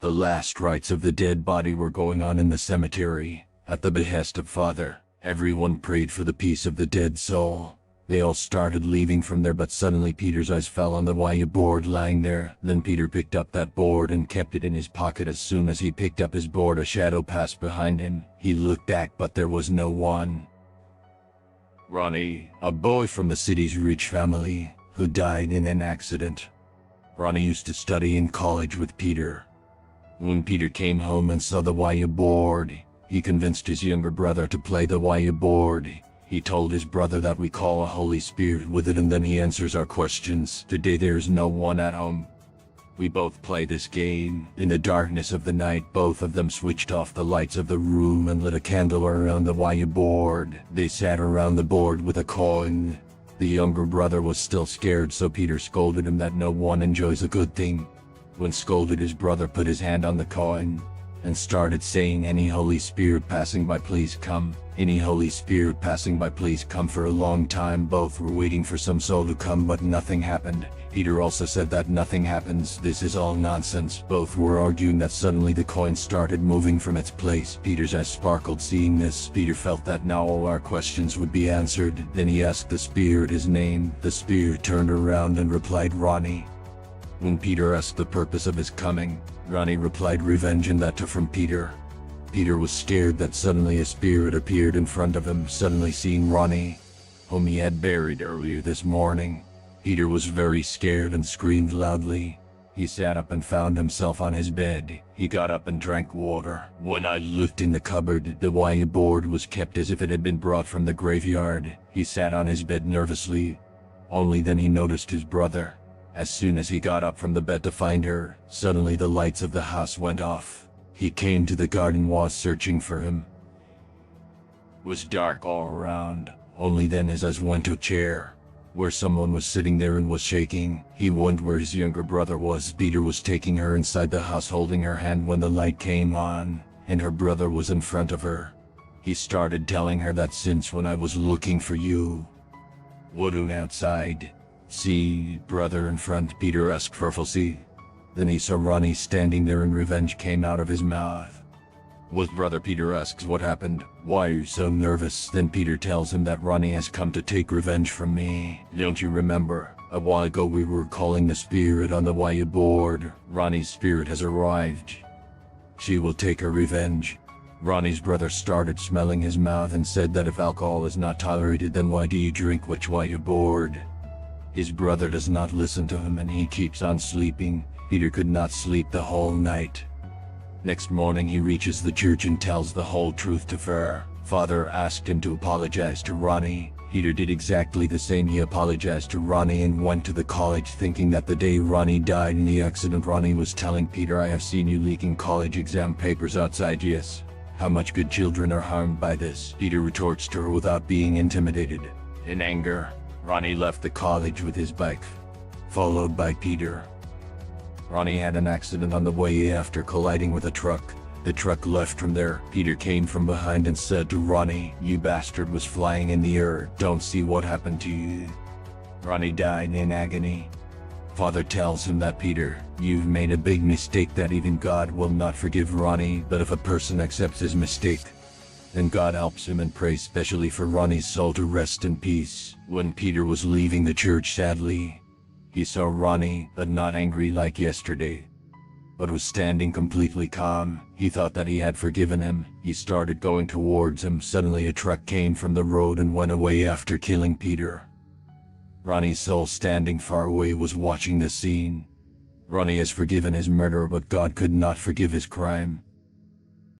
The last rites of the dead body were going on in the cemetery. At the behest of Father, everyone prayed for the peace of the dead soul. They all started leaving from there, but suddenly Peter's eyes fell on the Ouija board lying there. Then Peter picked up that board and kept it in his pocket. As soon as he picked up his board, a shadow passed behind him. He looked back, but there was no one. Ronnie, a boy from the city's rich family, who died in an accident. Ronnie used to study in college with Peter. When Peter came home and saw the Ouija board, he convinced his younger brother to play the Ouija board. He told his brother that we call a Holy Spirit with it and then he answers our questions. Today there's no one at home. We both play this game. In the darkness of the night, both of them switched off the lights of the room and lit a candle around the Ouija board. They sat around the board with a coin. The younger brother was still scared, so Peter scolded him that no one enjoys a good thing. When scolded, his brother put his hand on the coin and started saying, "Any Holy Spirit passing by, please come. Any Holy Spirit passing by, please come." For a long time both were waiting for some soul to come, but nothing happened. Peter also said that nothing happens. This is all nonsense. Both were arguing that suddenly the coin started moving from its place. Peter's eyes sparkled seeing this. Peter felt that now all our questions would be answered. Then he asked the spirit his name. The spirit turned around and replied, "Ronnie." When Peter asked the purpose of his coming, Ronnie replied, "Revenge," and that too from Peter. Peter was scared that suddenly a spirit appeared in front of him, suddenly seeing Ronnie, whom he had buried earlier this morning. Peter was very scared and screamed loudly. He sat up and found himself on his bed. He got up and drank water. When I looked in the cupboard, the Ouija board was kept as if it had been brought from the graveyard. He sat on his bed nervously. Only then he noticed his brother. As soon as he got up from the bed to find her, suddenly the lights of the house went off. He came to the garden, was searching for him. It was dark all around. Only then his eyes went to a chair, where someone was sitting there and was shaking. He wondered where his younger brother was. Peter was taking her inside the house, holding her hand when the light came on, and her brother was in front of her. He started telling her that since when I was looking for you. Wooden outside. "See, brother in front?" Peter asked fearfully. Then he saw Ronnie standing there and revenge came out of his mouth. "What, brother?" Peter asks. "What happened? Why are you so nervous?" Then Peter tells him that Ronnie has come to take revenge from me. "Don't you remember? A while ago we were calling the spirit on the Ouija board. Ronnie's spirit has arrived. She will take her revenge." Ronnie's brother started smelling his mouth and said that if alcohol is not tolerated, then why do you drink which Ouija board? His brother does not listen to him and he keeps on sleeping. Peter could not sleep the whole night. Next morning he reaches the church and tells the whole truth to Father. Father asked him to apologize to Ronnie. Peter did exactly the same. He apologized to Ronnie and went to the college, thinking that the day Ronnie died in the accident, Ronnie was telling Peter, "I have seen you leaking college exam papers outside." Yes. How much good children are harmed by this? Peter retorts to her without being intimidated. In anger, Ronnie left the college with his bike, followed by Peter. Ronnie had an accident on the way after colliding with a truck. The truck left from there. Peter came from behind and said to Ronnie, "You bastard was flying in the air. Don't see what happened to you." Ronnie died in agony. Father tells him that, "Peter, you've made a big mistake that even God will not forgive Ronnie, but if a person accepts his mistake, then God helps him, and prays specially for Ronnie's soul to rest in peace." When Peter was leaving the church sadly, he saw Ronnie, but not angry like yesterday, but was standing completely calm. He thought that he had forgiven him. He started going towards him. Suddenly a truck came from the road and went away after killing Peter. Ronnie's soul, standing far away, was watching the scene. Ronnie has forgiven his murderer, but God could not forgive his crime.